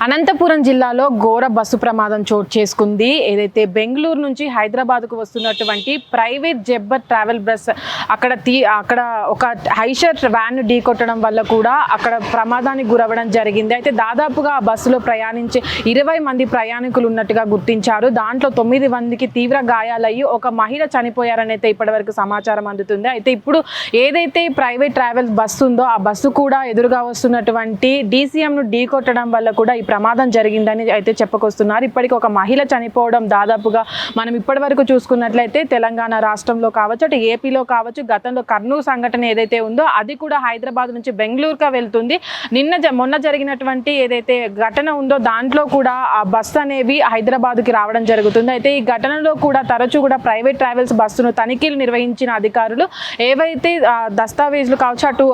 అనంతపురం జిల్లాలో ఘోర బస్సు ప్రమాదం చోటు చేసుకుంది. ఏదైతే బెంగళూరు నుంచి హైదరాబాద్కు వస్తున్నటువంటి ప్రైవేట్ జెబ్బర్ ట్రావెల్ బస్ అక్కడ ఒక హైషర్ వ్యాన్ ఢీకొట్టడం వల్ల కూడా అక్కడ ప్రమాదానికి గురవ్వడం జరిగింది. అయితే దాదాపుగా ఆ బస్సులో ప్రయాణించే 20 మంది ప్రయాణికులు ఉన్నట్టుగా గుర్తించారు. దాంట్లో 9 మందికి తీవ్ర గాయాలయ్యి ఒక మహిళ చనిపోయారని అయితే ఇప్పటివరకు సమాచారం అందుతుంది. అయితే ఇప్పుడు ఏదైతే ప్రైవేట్ ట్రావెల్ బస్సు ఉందో ఆ బస్సు కూడా ఎదురుగా వస్తున్నటువంటి డీసీఎంను ఢీకొట్టడం వల్ల కూడా ఈ ప్రమాదం జరిగిందని అయితే చెప్పుకొస్తున్నారు. ఇప్పటికి ఒక మహిళ చనిపోవడం దాదాపుగా మనం ఇప్పటి వరకు చూసుకున్నట్లయితే తెలంగాణ రాష్ట్రంలో కావచ్చు, అటు ఏపీలో కావచ్చు, గతంలో కర్నూలు సంఘటన ఏదైతే ఉందో అది కూడా హైదరాబాద్ నుంచి బెంగళూరుగా వెళ్తుంది. మొన్న జరిగినటువంటి ఏదైతే ఘటన ఉందో దాంట్లో కూడా ఆ బస్సు అనేవి హైదరాబాద్కి రావడం జరుగుతుంది. అయితే ఈ ఘటనలో కూడా తరచూ కూడా ప్రైవేట్ ట్రావెల్స్ బస్సును తనిఖీలు నిర్వహించిన అధికారులు ఏవైతే దస్తావేజులు కావచ్చు, అటు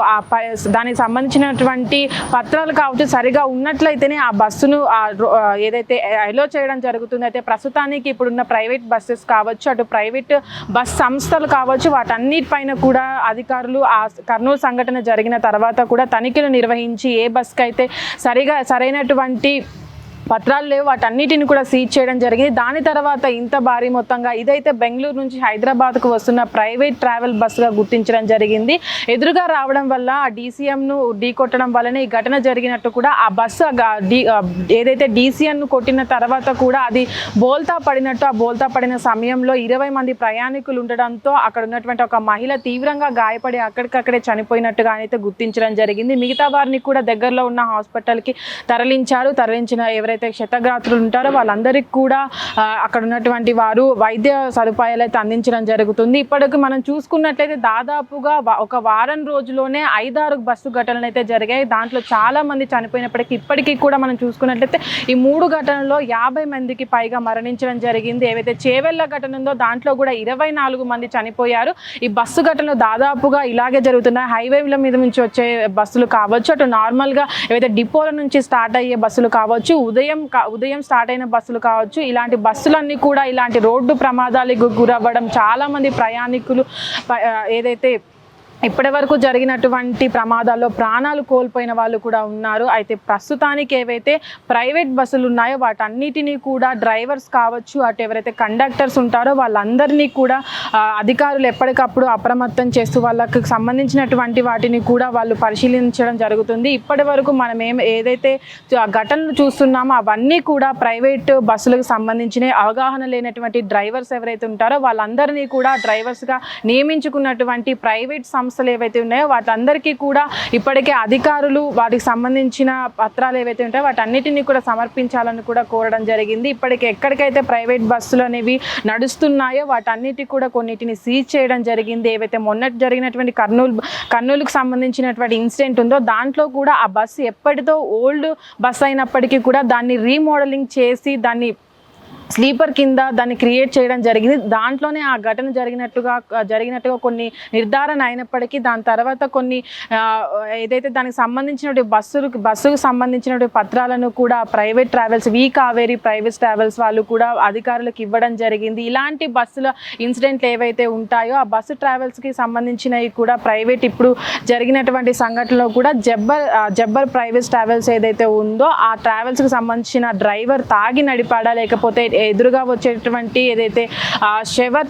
దానికి సంబంధించినటువంటి పత్రాలు కావచ్చు సరిగా ఉన్నట్లయితేనే ఆ బస్సును ఏదైతే అలో చేయడం జరుగుతుంది. అయితే ప్రస్తుతానికి ఇప్పుడున్న ప్రైవేట్ బస్సెస్ కావచ్చు, అటు ప్రైవేట్ బస్ సంస్థలు కావచ్చు, వాటన్నిటిపైన కూడా అధికారులు ఆ కర్నూలు సంఘటన జరిగిన తర్వాత కూడా తనిఖీలు నిర్వహించి ఏ బస్కి అయితే సరైనటువంటి పత్రాలు లేవు వాటన్నిటిని కూడా సీజ్ చేయడం జరిగింది. దాని తర్వాత ఇంత భారీ మొత్తంగా ఇదైతే బెంగళూరు నుంచి హైదరాబాద్కు వస్తున్న ప్రైవేట్ ట్రావెల్ బస్సుగా గుర్తించడం జరిగింది. ఎదురుగా రావడం వల్ల ఆ డీసీఎంను ఢీకొట్టడం వల్లనే ఈ ఘటన జరిగినట్టు కూడా ఆ బస్సు ఏదైతే డీసీఎంను కొట్టిన తర్వాత కూడా అది బోల్తా పడినట్టు, ఆ బోల్తా పడిన సమయంలో 20 మంది ప్రయాణికులు ఉండడంతో అక్కడ ఉన్నటువంటి ఒక మహిళ తీవ్రంగా గాయపడి అక్కడికక్కడే చనిపోయినట్టుగా అయితే గుర్తించడం జరిగింది. మిగతా వారిని కూడా దగ్గరలో ఉన్న హాస్పిటల్కి తరలించిన ఎవరైతే క్షతగాత్రులు ఉంటారో వాళ్ళందరికీ కూడా అక్కడ ఉన్నటువంటి వారు వైద్య సదుపాయాలు అయితే అందించడం జరుగుతుంది. ఇప్పటికి మనం చూసుకున్నట్లయితే దాదాపుగా ఒక వారం రోజులోనే 5-6 బస్సు ఘటనలు అయితే జరిగాయి. దాంట్లో చాలా మంది చనిపోయినప్పటికీ ఇప్పటికీ కూడా మనం చూసుకున్నట్లయితే ఈ 3 ఘటనల్లో 50 మందికి పైగా మరణించడం జరిగింది. ఏవైతే చేవెళ్ళ ఘటన ఉందో దాంట్లో కూడా 24 మంది చనిపోయారు. ఈ బస్సు ఘటనలు దాదాపుగా ఇలాగే జరుగుతున్నాయి. హైవేల మీద నుంచి వచ్చే బస్సులు కావచ్చు, అటు నార్మల్గా ఏవైతే డిపోల నుంచి స్టార్ట్ అయ్యే బస్సులు కావచ్చు, ఉదయం స్టార్ట్ అయిన బస్సులు కావచ్చు, ఇలాంటి బస్సులన్నీ కూడా ఇలాంటి రోడ్డు ప్రమాదాలకు గురవ్వడం, చాలా మంది ప్రయాణికులు ఏదైతే ఇప్పటి వరకు జరిగినటువంటి ప్రమాదాల్లో ప్రాణాలు కోల్పోయిన వాళ్ళు కూడా ఉన్నారు. అయితే ప్రస్తుతానికి ఏవైతే ప్రైవేట్ బస్సులు ఉన్నాయో వాటన్నిటినీ కూడా డ్రైవర్స్ కావచ్చు, అటు ఎవరైతే కండక్టర్స్ ఉంటారో వాళ్ళందరినీ కూడా అధికారులు ఎప్పటికప్పుడు అప్రమత్తం చేస్తూ వాళ్ళకి సంబంధించినటువంటి వాటిని కూడా వాళ్ళు పరిశీలించడం జరుగుతుంది. ఇప్పటి వరకు మనం ఏదైతే ఘటనలు చూస్తున్నామో అవన్నీ కూడా ప్రైవేట్ బస్సులకు సంబంధించిన అవగాహన లేనటువంటి డ్రైవర్స్ ఎవరైతే ఉంటారో వాళ్ళందరినీ కూడా డ్రైవర్స్గా నియమించుకున్నటువంటి ప్రైవేట్ సంస్థలు ఏవైతే ఉన్నాయో వాటందరికీ కూడా ఇప్పటికే అధికారులు వాటికి సంబంధించిన పత్రాలు ఏవైతే ఉంటాయో వాటన్నిటిని కూడా సమర్పించాలని కూడా కోరడం జరిగింది. ఇప్పటికే ఎక్కడికైతే ప్రైవేట్ బస్సులు అనేవి నడుస్తున్నాయో వాటన్నిటికి కూడా కొన్నిటిని సీజ్ చేయడం జరిగింది. ఏవైతే మొన్నటి జరిగినటువంటి కర్నూలుకు సంబంధించినటువంటి ఇన్సిడెంట్ ఉందో దాంట్లో కూడా ఆ బస్సు ఎప్పటితో ఓల్డ్ బస్ అయినప్పటికీ కూడా దాన్ని రీమోడలింగ్ చేసి దాన్ని స్లీపర్ కింద దాన్ని క్రియేట్ చేయడం జరిగింది. దాంట్లోనే ఆ ఘటన జరిగినట్టుగా కొన్ని నిర్ధారణ అయినప్పటికీ దాని తర్వాత కొన్ని ఏదైతే దానికి సంబంధించినటువంటి బస్సుకు సంబంధించినటువంటి పత్రాలను కూడా private travels Kaveri private travels వాళ్ళు కూడా అధికారులకు ఇవ్వడం జరిగింది. ఇలాంటి బస్సుల ఇన్సిడెంట్లు ఏవైతే ఉంటాయో ఆ బస్సు ట్రావెల్స్కి సంబంధించినవి కూడా ప్రైవేట్ ఇప్పుడు జరిగినటువంటి సంఘటనలో కూడా జబ్బర్ ప్రైవేట్ ట్రావెల్స్ ఏదైతే ఉందో ఆ ట్రావెల్స్కి సంబంధించిన డ్రైవర్ తాగి నడిపాడా లేకపోతే ఎదురుగా వచ్చేటువంటి ఏదైతే షెవర్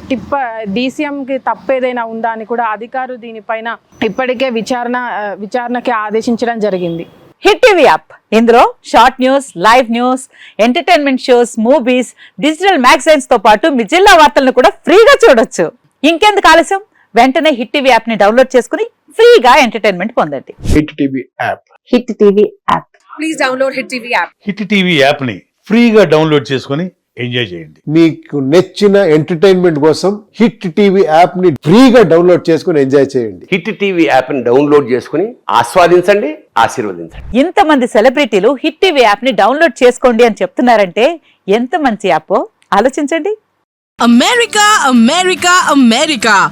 డీసీఎంకి తప్పు ఏదైనా ఉందా అని కూడా అధికారులు దీనిపైన ఇప్పటికే విచారణకి ఆదేశించడం జరిగింది. హిట్ టీవీ యాప్ ఇందులో short news, live news, entertainment shows, movies, digital magazines తో పాటు మీ జిల్లా వార్తలను కూడా ఫ్రీగా చూడొచ్చు. ఇంకెందుకు ఆలస్యం, వెంటనే హిట్ టీవీ యాప్ ని డౌన్లోడ్ చేసుకుని ఫ్రీగా ఎంటర్టైన్మెంట్ పొందండి. Hit TV app. Hit TV app. Please download hit TV app. Hit TV app ని ఫ్రీగా డౌన్లోడ్ చేసుకుని ఎంజాయ్ చేయండి. మీకు నచ్చిన ఎంటర్టైన్మెంట్ కోసం హిట్ టీవీ యాప్ ని ఫ్రీగా డౌన్లోడ్ చేసుకుని ఎంజాయ్ చేయండి. హిట్ టీవీ యాప్ ని డౌన్లోడ్ చేసుకుని ఆస్వాదించండి, ఆశీర్వదించండి. ఇంతమంది సెలబ్రిటీలు హిట్ టీవీ యాప్ ని డౌన్లోడ్ చేసుకోండి అని చెప్తున్నారంటే ఎంత మంచి యాప్ ఆలోచించండి. అమెరికా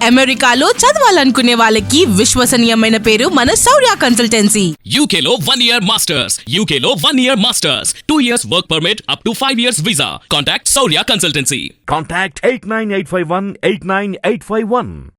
అమెరికాలో చదవాలనుకునే వాళ్ళకి విశ్వసనీయమైన పేరు మన శౌర్య కన్సల్టెన్సీ. UK లో 1 year masters, UK లో 1 year masters, 2 years work permit up to 5 years visa. Contact Saurya Consultancy. Contact 89851 89851.